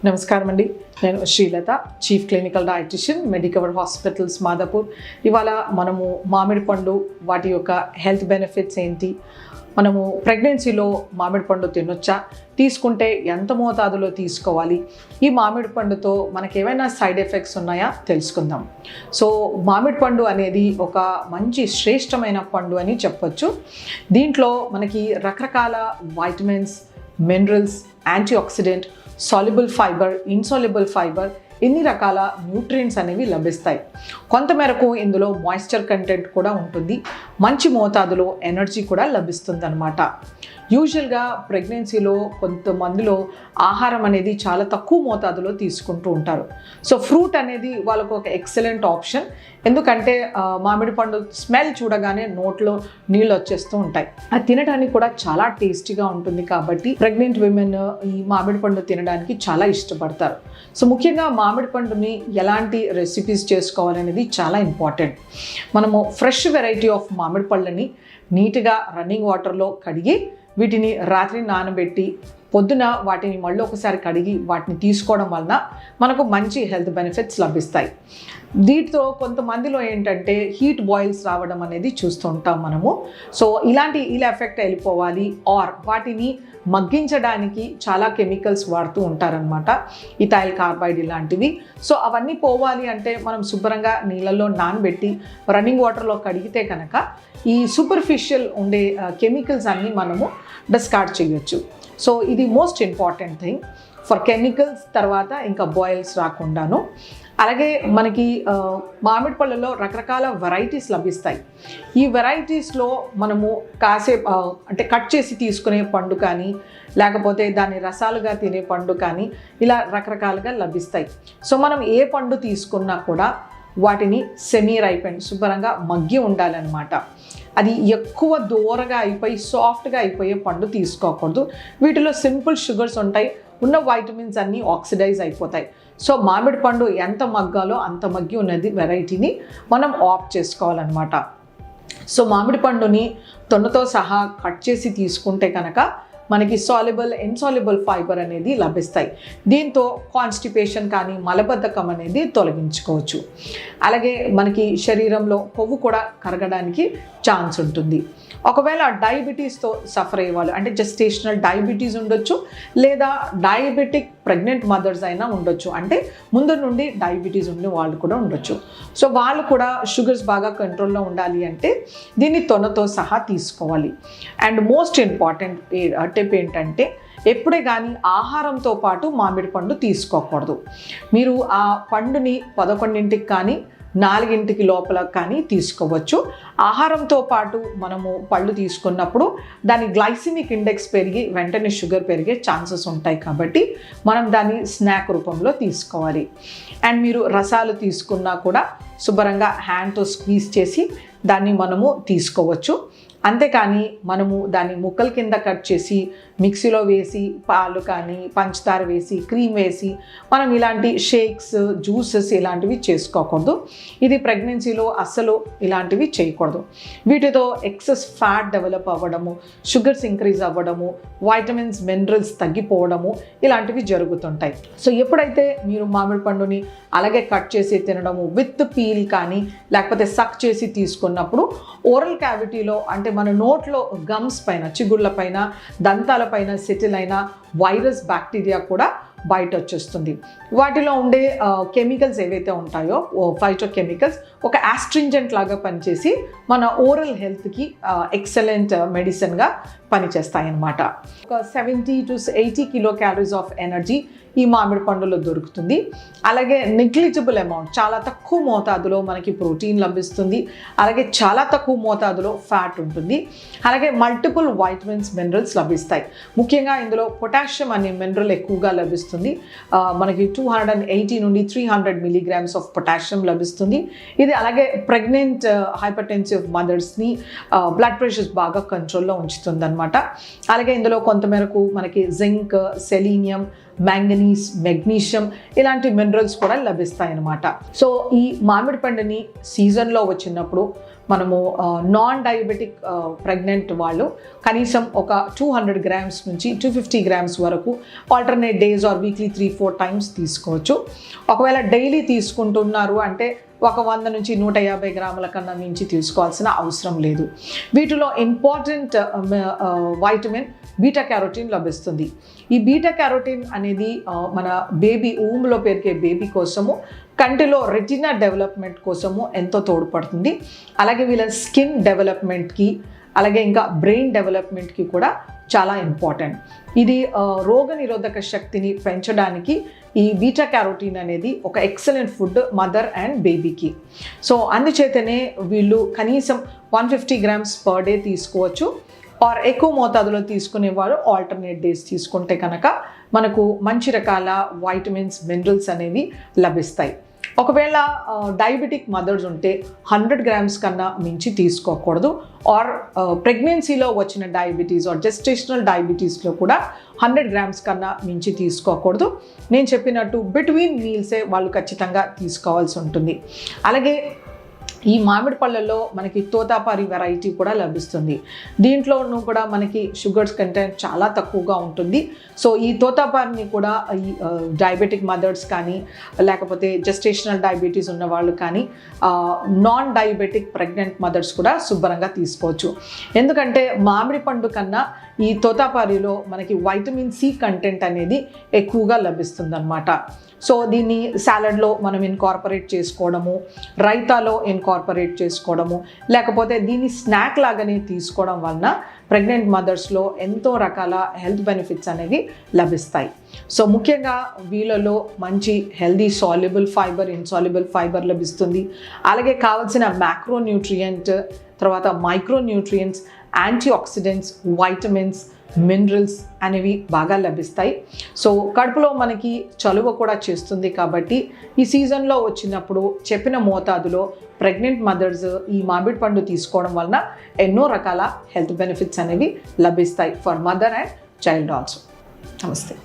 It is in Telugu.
నమస్కారం అండి. నేను Srilatha, chief clinical dietitian, Medicover hospitals Madhapur. ఇవాళ మనము మామిడి పండు వాటి యొక్క హెల్త్ బెనిఫిట్స్ ఏంటి, మనము ప్రెగ్నెన్సీలో మామిడి పండు తినొచ్చా, తీసుకుంటే ఎంత మోతాదులో తీసుకోవాలి, ఈ మామిడి పండుతో మనకి ఏమైనా సైడ్ ఎఫెక్ట్స్ ఉన్నాయా తెలుసుకుందాం. సో మామిడి పండు అనేది ఒక మంచి శ్రేష్టమైన పండు అని చెప్పొచ్చు. దీంట్లో మనకి రకరకాల vitamins, minerals, anti oxidant, soluble fibre, insoluble fibre, ఇన్ని రకాల న్యూట్రియంట్స్ అనేవి లభిస్తాయి. కొంతమేరకు ఇందులో మాయిశ్చర్ కంటెంట్ కూడా ఉంటుంది. మంచి మోతాదులో ఎనర్జీ కూడా లభిస్తుంది అన్నమాట. యూజువల్గా ప్రెగ్నెన్సీలో కొంతమందిలో ఆహారం అనేది చాలా తక్కువ మోతాదులో తీసుకుంటూ ఉంటారు. సో ఫ్రూట్ అనేది వాళ్ళకు ఒక ఎక్సలెంట్ ఆప్షన్. ఎందుకంటే మామిడి పండు స్మెల్ చూడగానే నోట్లో నీళ్ళు వచ్చేస్తూ ఉంటాయి. అది తినడానికి కూడా చాలా టేస్టీగా ఉంటుంది. కాబట్టి ప్రెగ్నెంట్ విమెన్ ఈ మామిడి పండు తినడానికి చాలా ఇష్టపడతారు. సో ముఖ్యంగా మామిడి పండుని ఎలాంటి రెసిపీస్ చేసుకోవాలనేది చాలా ఇంపార్టెంట్. మనము ఫ్రెష్ వెరైటీ ఆఫ్ మామిడి పళ్ళని నీట్గా రన్నింగ్ వాటర్లో కడిగి వీటిని రాత్రి నానబెట్టి పొద్దున వాటిని మళ్ళీ ఒకసారి కడిగి వాటిని తీసుకోవడం వలన మనకు మంచి హెల్త్ బెనిఫిట్స్ లభిస్తాయి. దీంతో కొంతమందిలో ఏంటంటే హీట్ బాయిల్స్ రావడం అనేది చూస్తుంటాం మనము. సో ఇలా ఎఫెక్ట్ వెళ్ళిపోవాలి, ఆర్ వాటిని మగ్గించడానికి చాలా కెమికల్స్ వాడుతూ ఉంటారనమాట, ఇథైల్ కార్బైడ్ ఇలాంటివి. సో అవన్నీ పోవాలి అంటే మనం శుభ్రంగా నీళ్ళల్లో నానబెట్టి రన్నింగ్ వాటర్లో కడిగితే కనుక ఈ సూపర్ఫిషియల్ ఉండే కెమికల్స్ అన్నీ మనము డిస్కార్డ్ చేయొచ్చు. సో ఇది most important thing for chemicals. తర్వాత ఇంకా బాయిల్స్ రాకుండాను. అలాగే మనకి మామిడి పళ్ళలో రకరకాల వెరైటీస్ లభిస్తాయి. ఈ వెరైటీస్లో మనము కాసేపు అంటే కట్ చేసి తీసుకునే పండు కానీ, లేకపోతే దాన్ని రసాలుగా తినే పండు కానీ, ఇలా రకరకాలుగా లభిస్తాయి. సో మనం ఏ పండు తీసుకున్నా కూడా వాటిని సెమీ రైపెండ్, శుభ్రంగా మగ్గి ఉండాలన్నమాట. అది ఎక్కువ దూరగా అయిపోయి సాఫ్ట్గా అయిపోయే పండు తీసుకోకూడదు. వీటిలో సింపుల్ షుగర్స్ ఉంటాయి, ఉన్న వైటమిన్స్ అన్నీ ఆక్సిడైజ్ అయిపోతాయి. సో మామిడి పండు ఎంత మగ్గాలో అంత మగ్గి ఉన్నది వెరైటీని మనం ఆప్ట్ చేసుకోవాలన్నమాట. సో మామిడి పండుని తొనతో సహా కట్ చేసి తీసుకుంటే కనుక మనకి సాల్యుబుల్, ఇన్సాల్యుబుల్ ఫైబర్ అనేది లభిస్తాయి. దీంతో కాన్స్టిపేషన్ కానీ మలబద్ధకం అనేది తొలగించుకోవచ్చు. అలాగే మనకి శరీరంలో కొవ్వు కూడా కరగడానికి ఛాన్స్ ఉంటుంది. ఒకవేళ డయాబెటీస్తో సఫర్ అయ్యేవాళ్ళు, అంటే జెస్టేషనల్ డయాబెటీస్ ఉండొచ్చు, లేదా డయాబెటిక్ ప్రెగ్నెంట్ మదర్స్ అయినా ఉండొచ్చు, అంటే ముందు నుండి డయాబెటీస్ ఉండే వాళ్ళు కూడా ఉండొచ్చు. సో వాళ్ళు కూడా షుగర్స్ బాగా కంట్రోల్లో ఉండాలి అంటే దీన్ని తొనతో సహా తీసుకోవాలి. అండ్ మోస్ట్ ఇంపార్టెంట్ టిప్ ఏంటంటే ఎప్పుడే కానీ ఆహారంతో పాటు మామిడి పండు తీసుకోకూడదు. మీరు ఆ పండుని 11ంటికి కానీ 4ంటికి లోపల కానీ తీసుకోవచ్చు. ఆహారంతో పాటు మనము పళ్ళు తీసుకున్నప్పుడు దాని గ్లైసిమిక్ ఇండెక్స్ పెరిగి వెంటనే షుగర్ పెరిగే ఛాన్సెస్ ఉంటాయి. కాబట్టి మనం దాన్ని స్నాక్ రూపంలో తీసుకోవాలి. అండ్ మీరు రసాలు తీసుకున్నా కూడా శుభ్రంగా హ్యాండ్తో స్క్వీజ్ చేసి దాన్ని మనము తీసుకోవచ్చు. అంతేకాని మనము దాన్ని ముక్కల కింద కట్ చేసి మిక్సీలో వేసి పాలు కానీ పంచదార వేసి క్రీమ్ వేసి మనం ఇలాంటి షేక్స్, జ్యూసెస్ ఇలాంటివి చేసుకోకూడదు. ఇది ప్రెగ్నెన్సీలో అస్సలు ఇలాంటివి చేయకూడదు. వీటితో ఎక్సెస్ ఫ్యాట్ డెవలప్ అవ్వడము, షుగర్స్ ఇంక్రీజ్ అవ్వడము, వైటమిన్స్, మినరల్స్ తగ్గిపోవడము ఇలాంటివి జరుగుతుంటాయి. సో ఎప్పుడైతే మీరు మామిడి పండుని అలాగే కట్ చేసి తినడము విత్ పీల్ కానీ లేకపోతే సక్ చేసి తీసుకున్నప్పుడు ఓరల్ క్యావిటీలో, అంటే మన నోట్లో గమ్స్ పైన, చిగుళ్ళ పైన, దంతాల పైన సెటిల్ అయిన వైరస్, బ్యాక్టీరియా కూడా బయట వచ్చేస్తుంది. వాటిలో ఉండే కెమికల్స్ ఏవైతే ఉంటాయో ఫైటో కెమికల్స్ ఒక ఆస్ట్రింజెంట్ లాగా పనిచేసి మన ఓరల్ హెల్త్కి ఎక్సలెంట్ మెడిసిన్గా పనిచేస్తాయి అన్నమాట. ఒక 70 to 80 kilo calories of energy ఈ మామిడి పండులో దొరుకుతుంది. అలాగే నెగ్లిజిబుల్ అమౌంట్, చాలా తక్కువ మోతాదులో మనకి ప్రోటీన్ లభిస్తుంది. అలాగే చాలా తక్కువ మోతాదులో ఫ్యాట్ ఉంటుంది. అలాగే మల్టిపుల్ వైటమిన్స్, మినరల్స్ లభిస్తాయి. ముఖ్యంగా ఇందులో పొటాషియం అనే మినరల్ ఎక్కువగా లభిస్తుంది. మనకి 280 నుండి 300 మిలీగ్రామ్స్ ఆఫ్ పొటాషియం లభిస్తుంది. ఇది అలాగే ప్రెగ్నెంట్ హైపర్టెన్సివ్ మదర్స్ని బ్లడ్ ప్రెషర్స్ బాగా కంట్రోల్లో ఉంచుతుంది అనమాట. అలాగే ఇందులో కొంతమేరకు మనకి జింక్, సెలీనియం, మ్యాంగనీస్, మెగ్నీషియం ఇలాంటి మినరల్స్ కూడా లభిస్తాయి అన్నమాట. సో ఈ మామిడి పండుని సీజన్లో వచ్చినప్పుడు మనము నాన్ డయాబెటిక్ ప్రెగ్నెంట్ వాళ్ళు కనీసం ఒక 200 grams నుంచి 250 grams వరకు alternate days or weekly 3-4 times తీసుకోవచ్చు. ఒకవేళ డైలీ తీసుకుంటున్నారు అంటే ఒక 100 నుంచి 150 గ్రాముల కన్నా మించి తీసుకోవాల్సిన అవసరం లేదు. వీటిలో ఇంపార్టెంట్ వైటమిన్ బీటా క్యారోటీన్ లభిస్తుంది. ఈ బీటా క్యారోటీన్ అనేది మన బేబీ ఊమ్లో పెరిగే బేబీ కోసము, కంటిలో రెటినా డెవలప్మెంట్ కోసము ఎంతో తోడ్పడుతుంది. అలాగే వీళ్ళ స్కిన్ డెవలప్మెంట్కి, అలాగే ఇంకా బ్రెయిన్ డెవలప్మెంట్కి కూడా చాలా ఇంపార్టెంట్. ఇది రోగనిరోధక శక్తిని పెంచడానికి ఈ బీటా క్యారోటీన్ అనేది ఒక ఎక్సలెంట్ ఫుడ్ మదర్ అండ్ బేబీకి. సో అందుచేతనే వీళ్ళు కనీసం 150 grams per day తీసుకోవచ్చు. ఆర్ ఎక్కువ మోతాదులో తీసుకునేవారు ఆల్టర్నేట్ డేస్ తీసుకుంటే కనుక మనకు మంచి రకాల వైటమిన్స్, మినరల్స్ అనేవి లభిస్తాయి. ఒకవేళ డయాబెటిక్ మదర్స్ ఉంటే 100 grams కన్నా మించి తీసుకోకూడదు. ఆర్ ప్రెగ్నెన్సీలో వచ్చిన డయాబెటీస్ ఆర్ జెస్టేషనల్ డయాబెటీస్లో కూడా 100 grams కన్నా మించి తీసుకోకూడదు. నేను చెప్పినట్టు బిట్వీన్ మీల్సే వాళ్ళు ఖచ్చితంగా తీసుకోవాల్సి ఉంటుంది. అలాగే ఈ మామిడి పళ్ళల్లో మనకి తోతాపారి వెరైటీ కూడా లభిస్తుంది. దీంట్లోనూ కూడా మనకి షుగర్స్ కంటెంట్ చాలా తక్కువగా ఉంటుంది. సో ఈ తోతాపారిని కూడా ఈ డయాబెటిక్ మదర్స్ కానీ, లేకపోతే జెస్టేషనల్ డయాబెటీస్ ఉన్న వాళ్ళు కానీ, నాన్ డయాబెటిక్ ప్రెగ్నెంట్ మదర్స్ కూడా శుభ్రంగా తీసుకోవచ్చు. ఎందుకంటే మామిడి పండు కన్నా ఈ తోతాపారిలో మనకి వైటమిన్ సి కంటెంట్ అనేది ఎక్కువగా లభిస్తుంది అన్నమాట. సో దీన్ని సాలడ్లో మనం ఇన్కార్పొరేట్ చేసుకోవడము, రైతాలో ఇన్కార్పొరేట్ చేసుకోవడము, లేకపోతే దీన్ని స్నాక్ లాగానే తీసుకోవడం వలన ప్రెగ్నెంట్ మదర్స్లో ఎంతో రకాల హెల్త్ బెనిఫిట్స్ అనేవి లభిస్తాయి. సో ముఖ్యంగా వీళ్ళలో మంచి healthy soluble fibre, insoluble fibre లభిస్తుంది. అలాగే కావాల్సిన మ్యాక్రోన్యూట్రియంట్, తర్వాత micronutrients, antioxidants, vitamins, minerals అనేవి బాగా లభిస్తాయి. సో కడుపులో మనకి చలువ కూడా చేస్తుంది. కాబట్టి ఈ సీజన్లో వచ్చినప్పుడు చెప్పిన మోతాదులో ప్రెగ్నెంట్ మదర్స్ ఈ మామిడి పండు తీసుకోవడం వలన ఎన్నో రకాల హెల్త్ బెనిఫిట్స్ అనేవి లభిస్తాయి for mother and child also. నమస్తే.